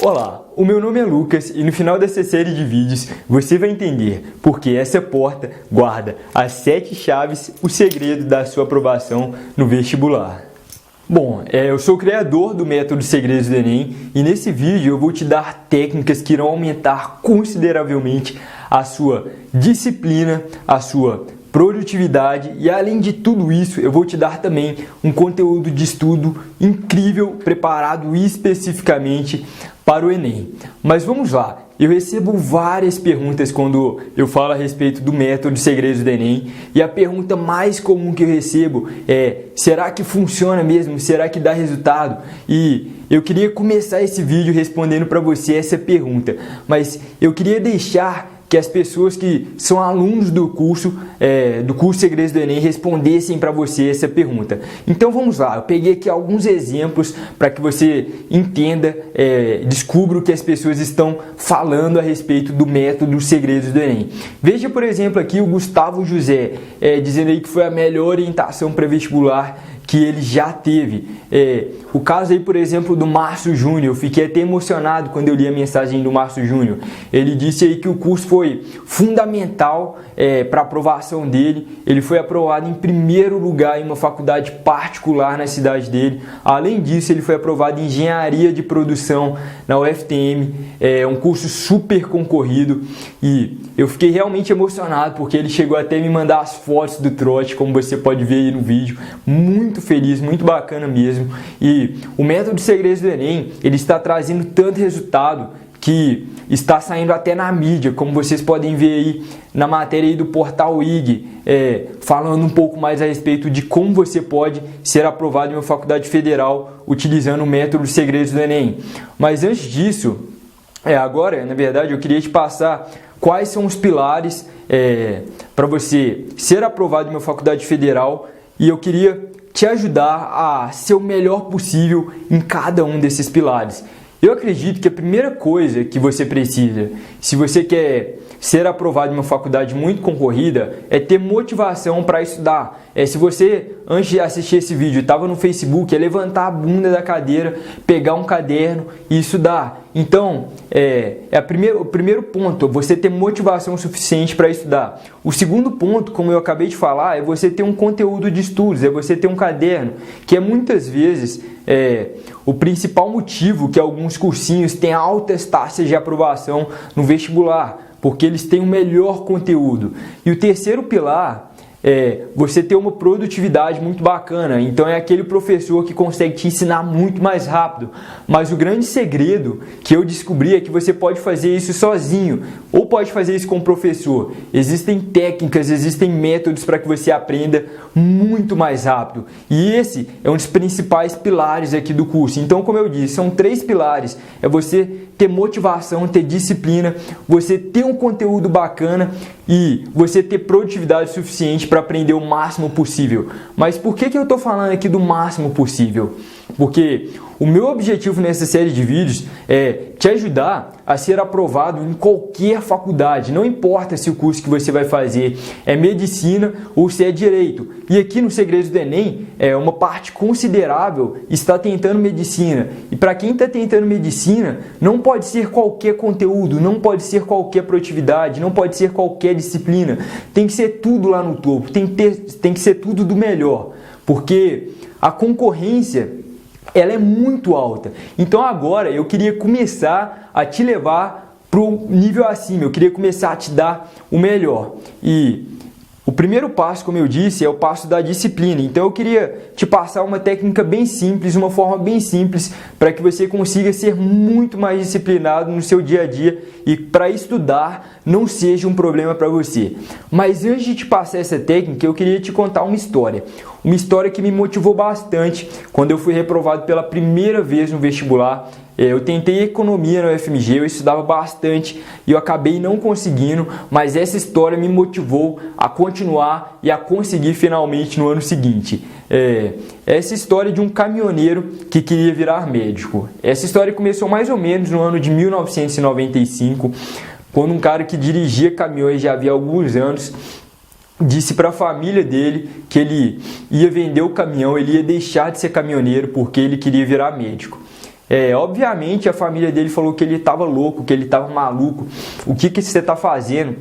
Olá, o meu nome é Lucas e no final dessa série de vídeos você vai entender porque essa porta guarda as 7 chaves, o segredo da sua aprovação no vestibular. Bom, eu sou o criador do método Segredos do Enem e nesse vídeo eu vou te dar técnicas que irão aumentar consideravelmente a sua disciplina, a sua produtividade e além de tudo isso eu vou te dar também um conteúdo de estudo incrível preparado especificamente para o Enem. Mas vamos lá, eu recebo várias perguntas quando eu falo a respeito do método Segredos do Enem e a pergunta mais comum que eu recebo é: será que funciona mesmo? Será que dá resultado? E eu queria começar esse vídeo respondendo para você essa pergunta, mas eu queria deixar que as pessoas que são alunos do curso Segredos do Enem respondessem para você essa pergunta. Então vamos lá, eu peguei aqui alguns exemplos para que você entenda, descubra o que as pessoas estão falando a respeito do método Segredos do Enem. Veja, por exemplo, aqui o Gustavo José dizendo aí que foi a melhor orientação pré-vestibular que ele já teve. O caso aí, por exemplo, do Márcio Júnior, eu fiquei até emocionado quando eu li a mensagem do Márcio Júnior. Ele disse aí que o curso foi fundamental para a aprovação dele. Ele foi aprovado em primeiro lugar em uma faculdade particular na cidade dele. Além disso, ele foi aprovado em Engenharia de Produção na UFTM, um curso super concorrido. E eu fiquei realmente emocionado porque ele chegou até a me mandar as fotos do trote, como você pode ver aí no vídeo. Muito feliz, muito bacana mesmo. E o método Segredos do Enem, ele está trazendo tanto resultado que está saindo até na mídia, como vocês podem ver aí na matéria aí do portal IG, falando um pouco mais a respeito de como você pode ser aprovado em uma faculdade federal utilizando o método Segredos do Enem. Mas antes disso, agora, na verdade, eu queria te passar quais são os pilares para você ser aprovado em uma faculdade federal e eu queria te ajudar a ser o melhor possível em cada um desses pilares. Eu acredito que a primeira coisa que você precisa, se você quer ser aprovado em uma faculdade muito concorrida, é ter motivação para estudar. Se você, antes de assistir esse vídeo, estava no Facebook, é levantar a bunda da cadeira, pegar um caderno e estudar. Então, o primeiro ponto, você ter motivação suficiente para estudar. O segundo ponto, como eu acabei de falar, é você ter um conteúdo de estudos, é você ter um caderno, que é muitas vezes o principal motivo que alguns cursinhos têm altas taxas de aprovação no vestibular, porque eles têm o melhor conteúdo. E o terceiro pilar você ter uma produtividade muito bacana. Então é aquele professor que consegue te ensinar muito mais rápido. Mas o grande segredo que eu descobri é que você pode fazer isso sozinho ou pode fazer isso com o professor. Existem técnicas, existem métodos para que você aprenda muito mais rápido. E esse é um dos principais pilares aqui do curso. Então, como eu disse, são 3 pilares. É você ter motivação, ter disciplina, você ter um conteúdo bacana e você ter produtividade suficiente para aprender o máximo possível. Mas por que eu estou falando aqui do máximo possível? Porque o meu objetivo nessa série de vídeos é te ajudar a ser aprovado em qualquer faculdade. Não importa se o curso que você vai fazer é medicina ou se é direito. E aqui no Segredos do Enem, uma parte considerável está tentando medicina. E para quem está tentando medicina, não pode ser qualquer conteúdo, não pode ser qualquer produtividade, não pode ser qualquer disciplina. Tem que ser tudo lá no topo, tem que ser tudo do melhor. Porque a concorrência ela é muito alta. Então agora eu queria começar a te levar para o nível acima. Eu queria começar a te dar o melhor. E o primeiro passo, como eu disse, é o passo da disciplina. Então eu queria te passar uma técnica bem simples, uma forma bem simples para que você consiga ser muito mais disciplinado no seu dia a dia e para estudar não seja um problema para você. Mas antes de te passar essa técnica, eu queria te contar uma história. Uma história que me motivou bastante quando eu fui reprovado pela primeira vez no vestibular. Eu tentei economia na UFMG, eu estudava bastante e eu acabei não conseguindo, mas essa história me motivou a continuar e a conseguir finalmente no ano seguinte. Essa história de um caminhoneiro que queria virar médico. Essa história começou mais ou menos no ano de 1995, quando um cara que dirigia caminhões já havia alguns anos disse para a família dele que ele ia vender o caminhão, ele ia deixar de ser caminhoneiro porque ele queria virar médico. Obviamente a família dele falou que ele estava louco, que ele estava maluco. O que você está fazendo?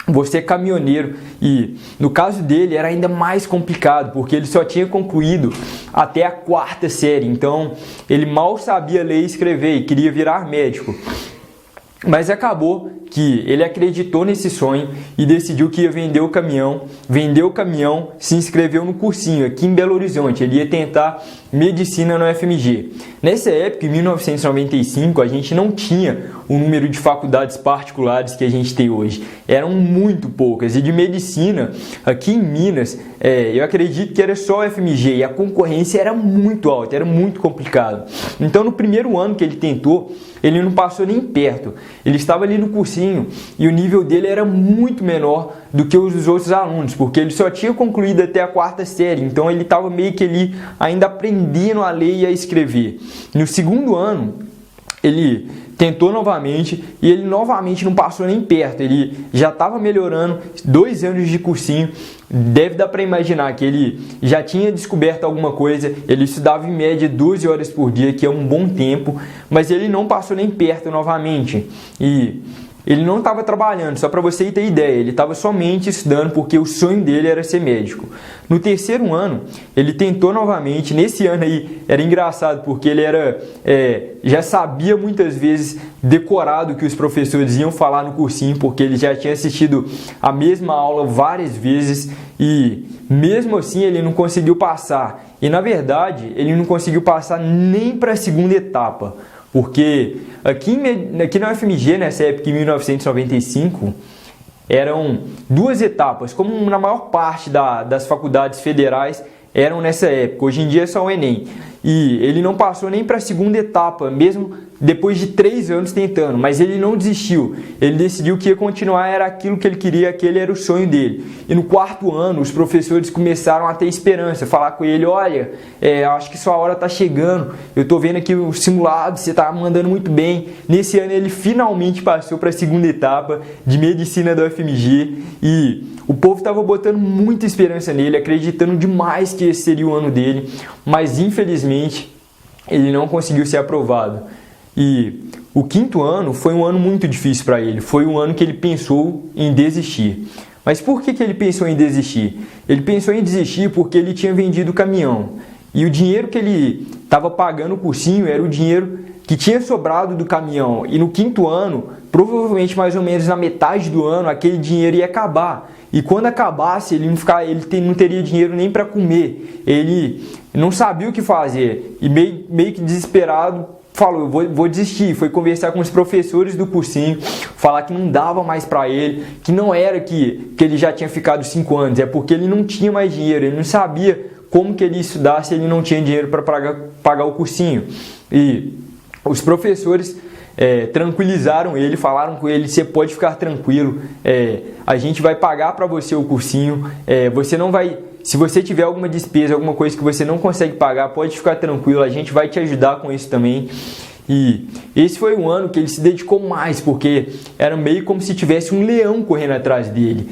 Você é caminhoneiro. E no caso dele era ainda mais complicado, porque ele só tinha concluído até a 4ª série. Então ele mal sabia ler e escrever e queria virar médico. Mas acabou que ele acreditou nesse sonho e decidiu que ia vender o caminhão. Vendeu o caminhão, se inscreveu no cursinho aqui em Belo Horizonte. Ele ia tentar medicina no FMG. Nessa época, em 1995, a gente não tinha o número de faculdades particulares que a gente tem hoje. Eram muito poucas. E de medicina, aqui em Minas, eu acredito que era só o FMG. E a concorrência era muito alta, era muito complicado. Então, no primeiro ano que ele tentou, ele não passou nem perto. Ele estava ali no cursinho e o nível dele era muito menor do que os dos outros alunos, porque ele só tinha concluído até a 4ª série, então ele estava meio que ali ainda aprendendo a ler e a escrever. No segundo ano, ele tentou novamente e ele novamente não passou nem perto. Ele já estava melhorando, 2 anos de cursinho. Deve dar para imaginar que ele já tinha descoberto alguma coisa. Ele estudava em média 12 horas por dia, que é um bom tempo, mas ele não passou nem perto novamente. E ele não estava trabalhando, só para você ter ideia, ele estava somente estudando porque o sonho dele era ser médico. No terceiro ano, ele tentou novamente. Nesse ano aí era engraçado porque ele já sabia muitas vezes decorado o que os professores iam falar no cursinho, porque ele já tinha assistido a mesma aula várias vezes e mesmo assim ele não conseguiu passar. E na verdade ele não conseguiu passar nem para a 2ª etapa. Porque aqui na UFMG, nessa época, em 1995, eram 2 etapas, como na maior parte das faculdades federais eram nessa época. Hoje em dia é só o Enem. E ele não passou nem para a 2ª etapa, mesmo depois de 3 anos tentando, mas ele não desistiu. Ele decidiu que ia continuar, era aquilo que ele queria, aquele era o sonho dele. E no 4º ano, os professores começaram a ter esperança, falar com ele: olha, acho que sua hora está chegando, eu estou vendo aqui o simulado, você está mandando muito bem. Nesse ano ele finalmente passou para a 2ª etapa de medicina da UFMG e o povo estava botando muita esperança nele, acreditando demais que esse seria o ano dele, mas infelizmente ele não conseguiu ser aprovado. E o 5º ano foi um ano muito difícil para ele, foi um ano que ele pensou em desistir. Mas por que ele pensou em desistir? Ele pensou em desistir porque ele tinha vendido o caminhão. E o dinheiro que ele estava pagando o cursinho era o dinheiro que tinha sobrado do caminhão. E no 5º ano, provavelmente mais ou menos na metade do ano, aquele dinheiro ia acabar. E quando acabasse, ele não teria dinheiro nem para comer. Ele não sabia o que fazer. E meio que desesperado, falou: eu vou desistir. Foi conversar com os professores do cursinho, falar que não dava mais para ele, que não era que ele já tinha ficado 5 anos, é porque ele não tinha mais dinheiro, ele não sabia como que ele ia estudar se ele não tinha dinheiro para pagar o cursinho. E os professores tranquilizaram ele, falaram com ele: você pode ficar tranquilo, a gente vai pagar para você o cursinho, você não vai... Se você tiver alguma despesa, alguma coisa que você não consegue pagar, pode ficar tranquilo, a gente vai te ajudar com isso também. E esse foi um ano que ele se dedicou mais, porque era meio como se tivesse um leão correndo atrás dele.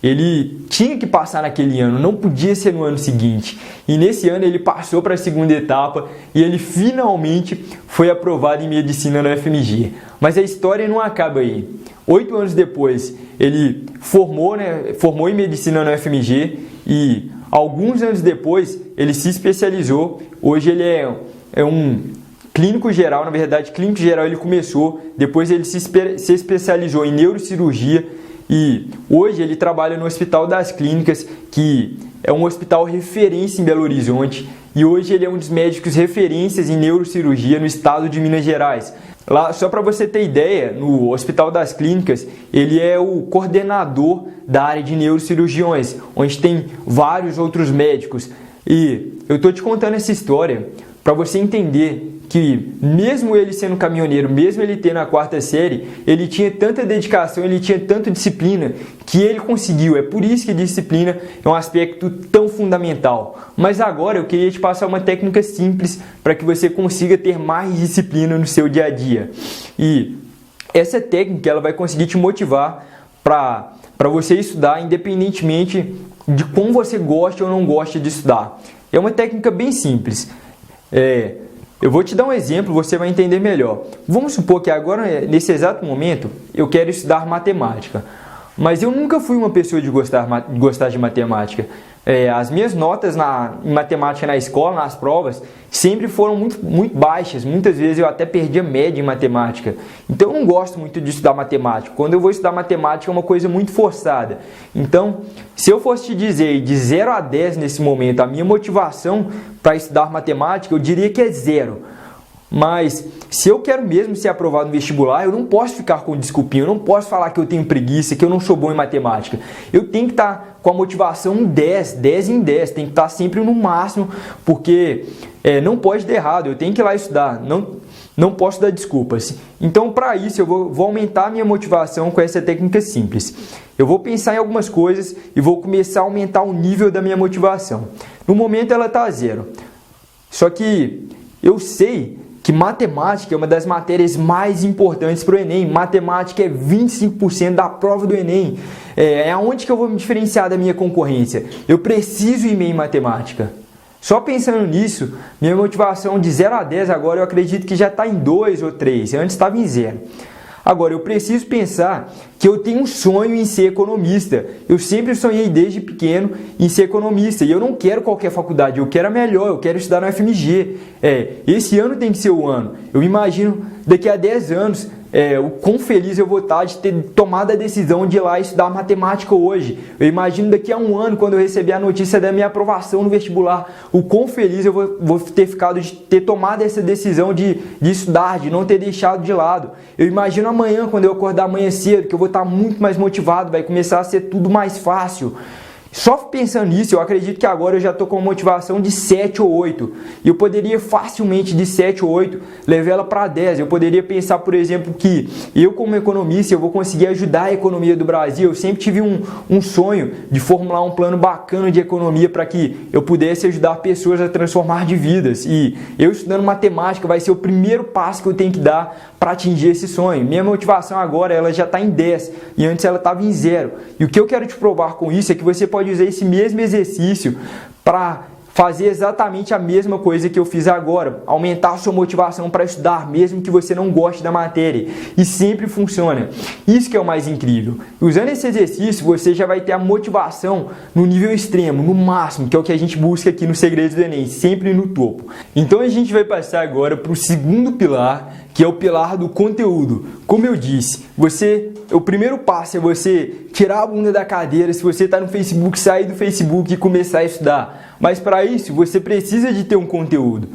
Ele tinha que passar naquele ano, não podia ser no ano seguinte. E nesse ano ele passou para a 2ª etapa e ele finalmente foi aprovado em medicina na UFMG. Mas a história não acaba aí. 8 anos depois ele formou em medicina na UFMG e alguns anos depois ele se especializou. Hoje ele é um clínico geral, na verdade clínico geral ele começou, depois ele se especializou em neurocirurgia e hoje ele trabalha no Hospital das Clínicas, que é um hospital referência em Belo Horizonte, e hoje ele é um dos médicos referências em neurocirurgia no estado de Minas Gerais. Lá, só para você ter ideia, no Hospital das Clínicas, ele é o coordenador da área de neurocirurgiões, onde tem vários outros médicos. E eu estou te contando essa história para você entender que mesmo ele sendo caminhoneiro, mesmo ele tendo a 4ª série, ele tinha tanta dedicação, ele tinha tanta disciplina que ele conseguiu. É por isso que disciplina é um aspecto tão fundamental. Mas agora eu queria te passar uma técnica simples para que você consiga ter mais disciplina no seu dia a dia. E essa técnica ela vai conseguir te motivar para você estudar independentemente de como você gosta ou não gosta de estudar. É uma técnica bem simples. Eu vou te dar um exemplo, você vai entender melhor. Vamos supor que agora, nesse exato momento, eu quero estudar matemática. Mas eu nunca fui uma pessoa de gostar de matemática. As minhas notas em matemática na escola, nas provas, sempre foram muito baixas. Muitas vezes eu até perdi a média em matemática. Então eu não gosto muito de estudar matemática. Quando eu vou estudar matemática é uma coisa muito forçada. Então, se eu fosse te dizer de 0 a 10 nesse momento, a minha motivação para estudar matemática, eu diria que é 0. Mas se eu quero mesmo ser aprovado no vestibular, eu não posso ficar com desculpinha, eu não posso falar que eu tenho preguiça, que eu não sou bom em matemática. Eu tenho que estar com a motivação 10 em 10, tem que estar sempre no máximo, porque não pode dar errado, eu tenho que ir lá estudar, não posso dar desculpas. Então, para isso, eu vou aumentar a minha motivação com essa técnica simples. Eu vou pensar em algumas coisas e vou começar a aumentar o nível da minha motivação. No momento, ela está 0. Só que eu sei que matemática é uma das matérias mais importantes para o Enem. Matemática é 25% da prova do Enem. É onde que eu vou me diferenciar da minha concorrência. Eu preciso ir bem em matemática. Só pensando nisso, minha motivação de 0 a 10 agora eu acredito que já está em 2 ou 3. Antes estava em 0. Agora, eu preciso pensar que eu tenho um sonho em ser economista. Eu sempre sonhei desde pequeno em ser economista. E eu não quero qualquer faculdade, eu quero a melhor, eu quero estudar na FMG. Esse ano tem que ser o ano. Eu me imagino daqui a 10 anos o quão feliz eu vou estar de ter tomado a decisão de ir lá estudar matemática hoje. Eu imagino daqui a um ano, quando eu receber a notícia da minha aprovação no vestibular, o quão feliz eu vou ter ficado de ter tomado essa decisão de estudar, de não ter deixado de lado. Eu imagino amanhã, quando eu acordar amanhã cedo, que eu vou estar muito mais motivado, vai começar a ser tudo mais fácil. Só pensando nisso, eu acredito que agora eu já estou com uma motivação de 7 ou 8. E eu poderia facilmente, de 7 ou 8, levar ela para 10. Eu poderia pensar, por exemplo, que eu como economista, eu vou conseguir ajudar a economia do Brasil. Eu sempre tive um sonho de formular um plano bacana de economia para que eu pudesse ajudar pessoas a transformar de vidas. E eu estudando matemática vai ser o primeiro passo que eu tenho que dar para atingir esse sonho. Minha motivação agora ela já está em 10 e antes ela estava em 0. E o que eu quero te provar com isso é que você pode usar esse mesmo exercício para fazer exatamente a mesma coisa que eu fiz agora, aumentar a sua motivação para estudar, mesmo que você não goste da matéria, e sempre funciona. Isso que é o mais incrível. Usando esse exercício, você já vai ter a motivação no nível extremo, no máximo, que é o que a gente busca aqui no Segredos do Enem, sempre no topo. Então a gente vai passar agora para o segundo pilar, que é o pilar do conteúdo. Como eu disse, o primeiro passo é você tirar a bunda da cadeira. Se você está no Facebook, sair do Facebook e começar a estudar. Mas para isso, você precisa de ter um conteúdo.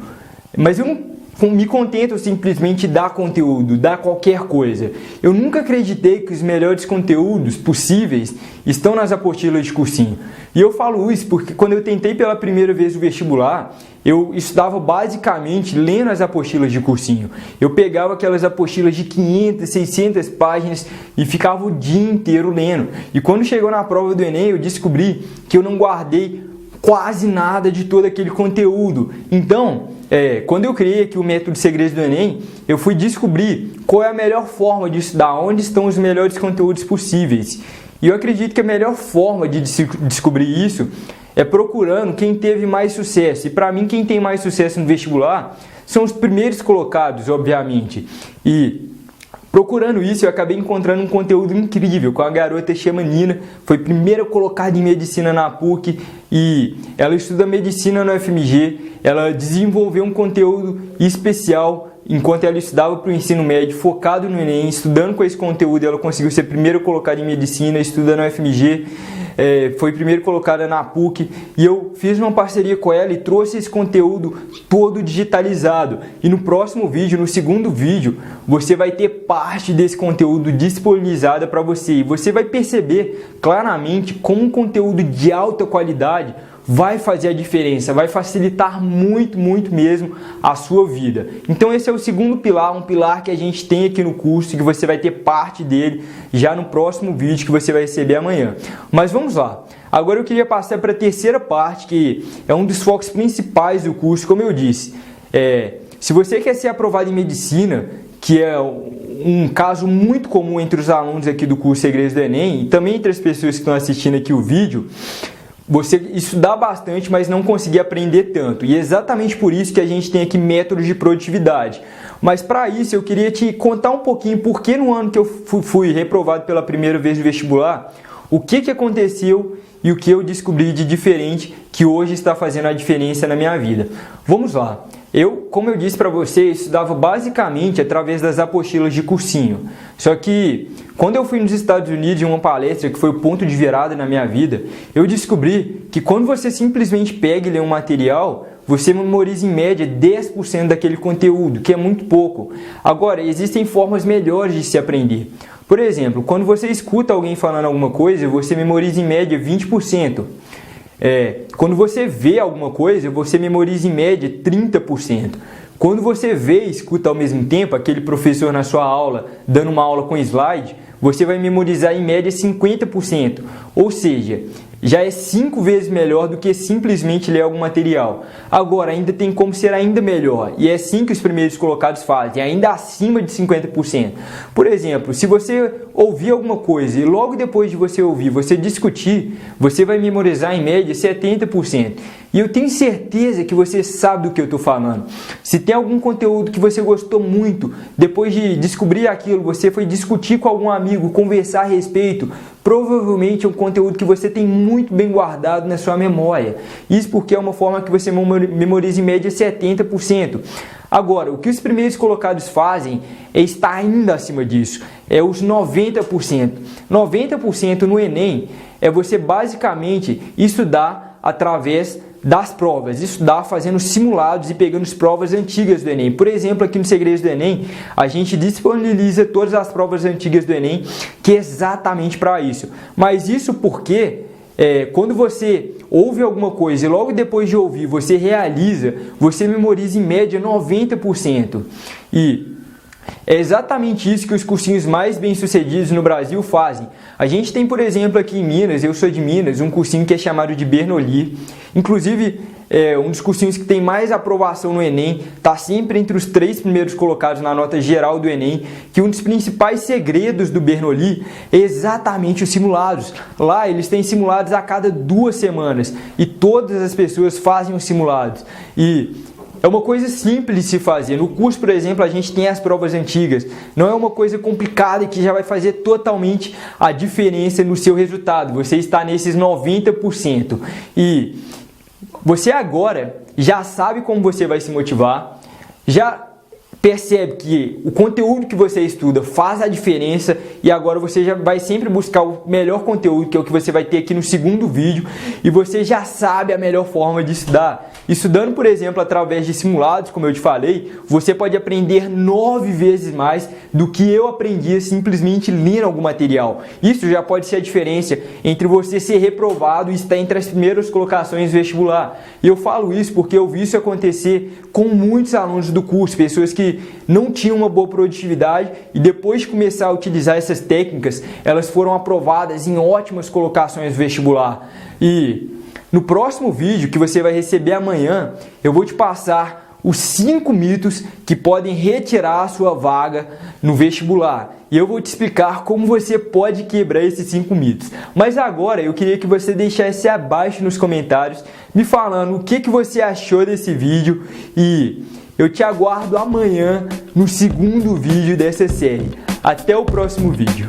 Mas eu não me contento simplesmente de dar conteúdo, dar qualquer coisa. Eu nunca acreditei que os melhores conteúdos possíveis estão nas apostilas de cursinho. E eu falo isso porque quando eu tentei pela primeira vez o vestibular, eu estudava basicamente lendo as apostilas de cursinho. Eu pegava aquelas apostilas de 500, 600 páginas e ficava o dia inteiro lendo. E quando chegou na prova do Enem, eu descobri que eu não guardei quase nada de todo aquele conteúdo. Então, quando eu criei aqui o método Segredos do Enem, eu fui descobrir qual é a melhor forma de estudar, onde estão os melhores conteúdos possíveis. E eu acredito que a melhor forma de descobrir isso é procurando quem teve mais sucesso. E para mim, quem tem mais sucesso no vestibular são os primeiros colocados, obviamente. E procurando isso, eu acabei encontrando um conteúdo incrível com a garota chama Nina, foi primeira colocada em medicina na PUC e ela estuda medicina no FMG. Ela desenvolveu um conteúdo especial enquanto ela estudava para o ensino médio, focado no Enem, estudando com esse conteúdo. Ela conseguiu ser primeira colocada em medicina, estudando no FMG. Foi primeiro colocada na PUC e eu fiz uma parceria com ela e trouxe esse conteúdo todo digitalizado. E no próximo vídeo, no segundo vídeo, você vai ter parte desse conteúdo disponibilizada para você. E você vai perceber claramente como um conteúdo de alta qualidade vai fazer a diferença, vai facilitar muito, muito mesmo a sua vida. Então esse é o segundo pilar, um pilar que a gente tem aqui no curso, que você vai ter parte dele já no próximo vídeo que você vai receber amanhã. Mas vamos lá. Agora eu queria passar para a terceira parte, que é um dos focos principais do curso, como eu disse. Se você quer ser aprovado em medicina, que é um caso muito comum entre os alunos aqui do curso Segredos do Enem, e também entre as pessoas que estão assistindo aqui o vídeo, você estudar bastante, mas não conseguir aprender tanto. E é exatamente por isso que a gente tem aqui métodos de produtividade. Mas para isso eu queria te contar um pouquinho por que no ano que eu fui reprovado pela primeira vez no vestibular, o que aconteceu e o que eu descobri de diferente que hoje está fazendo a diferença na minha vida. Vamos lá. Como eu disse para você, eu estudava basicamente através das apostilas de cursinho. Só que quando eu fui nos Estados Unidos em uma palestra que foi o ponto de virada na minha vida, eu descobri que quando você simplesmente pega e lê um material, você memoriza em média 10% daquele conteúdo, que é muito pouco. Agora, existem formas melhores de se aprender. Por exemplo, quando você escuta alguém falando alguma coisa, você memoriza em média 20%. Quando você vê alguma coisa, você memoriza em média 30%. Quando você vê e escuta ao mesmo tempo aquele professor na sua aula, dando uma aula com slide, você vai memorizar em média 50%. Ou seja, já é 5 vezes melhor do que simplesmente ler algum material. Agora, ainda tem como ser ainda melhor, e é assim que os primeiros colocados fazem, ainda acima de 50%. Por exemplo, se você ouvir alguma coisa e logo depois de você ouvir, você discutir, você vai memorizar em média 70%. E eu tenho certeza que você sabe do que eu estou falando. Se tem algum conteúdo que você gostou muito, depois de descobrir aquilo, você foi discutir com algum amigo, conversar a respeito, provavelmente é um conteúdo que você tem muito bem guardado na sua memória. Isso porque é uma forma que você memoriza em média 70%. Agora, o que os primeiros colocados fazem é estar ainda acima disso. É os 90%. 90% no Enem é você basicamente estudar através das provas, estudar fazendo simulados e pegando as provas antigas do Enem. Por exemplo, aqui no Segredos do Enem, a gente disponibiliza todas as provas antigas do Enem, que é exatamente para isso. Mas isso porque quando você ouve alguma coisa e logo depois de ouvir você realiza, você memoriza em média 90%. E é exatamente isso que os cursinhos mais bem-sucedidos no Brasil fazem. A gente tem, por exemplo, aqui em Minas, eu sou de Minas, um cursinho que é chamado de Bernoulli. Inclusive, um dos cursinhos que tem mais aprovação no Enem, está sempre entre os 3 primeiros colocados na nota geral do Enem, que um dos principais segredos do Bernoulli é exatamente os simulados. Lá eles têm simulados a cada 2 semanas e todas as pessoas fazem os simulados. E é uma coisa simples de se fazer. No curso, por exemplo, a gente tem as provas antigas. Não é uma coisa complicada que já vai fazer totalmente a diferença no seu resultado. Você está nesses 90%. E você agora já sabe como você vai se motivar, já percebe que o conteúdo que você estuda faz a diferença e agora você já vai sempre buscar o melhor conteúdo, que é o que você vai ter aqui no segundo vídeo, e você já sabe a melhor forma de estudar. Estudando, por exemplo, através de simulados, como eu te falei, você pode aprender 9 vezes mais do que eu aprendia simplesmente lendo algum material. Isso já pode ser a diferença entre você ser reprovado e estar entre as primeiras colocações do vestibular. E eu falo isso porque eu vi isso acontecer com muitos alunos do curso, pessoas que não tinham uma boa produtividade e depois de começar a utilizar essas técnicas, elas foram aprovadas em ótimas colocações do vestibular. E no próximo vídeo que você vai receber amanhã, eu vou te passar os 5 mitos que podem retirar a sua vaga no vestibular. E eu vou te explicar como você pode quebrar esses 5 mitos. Mas agora eu queria que você deixasse abaixo nos comentários me falando o que você achou desse vídeo e eu te aguardo amanhã no segundo vídeo dessa série. Até o próximo vídeo.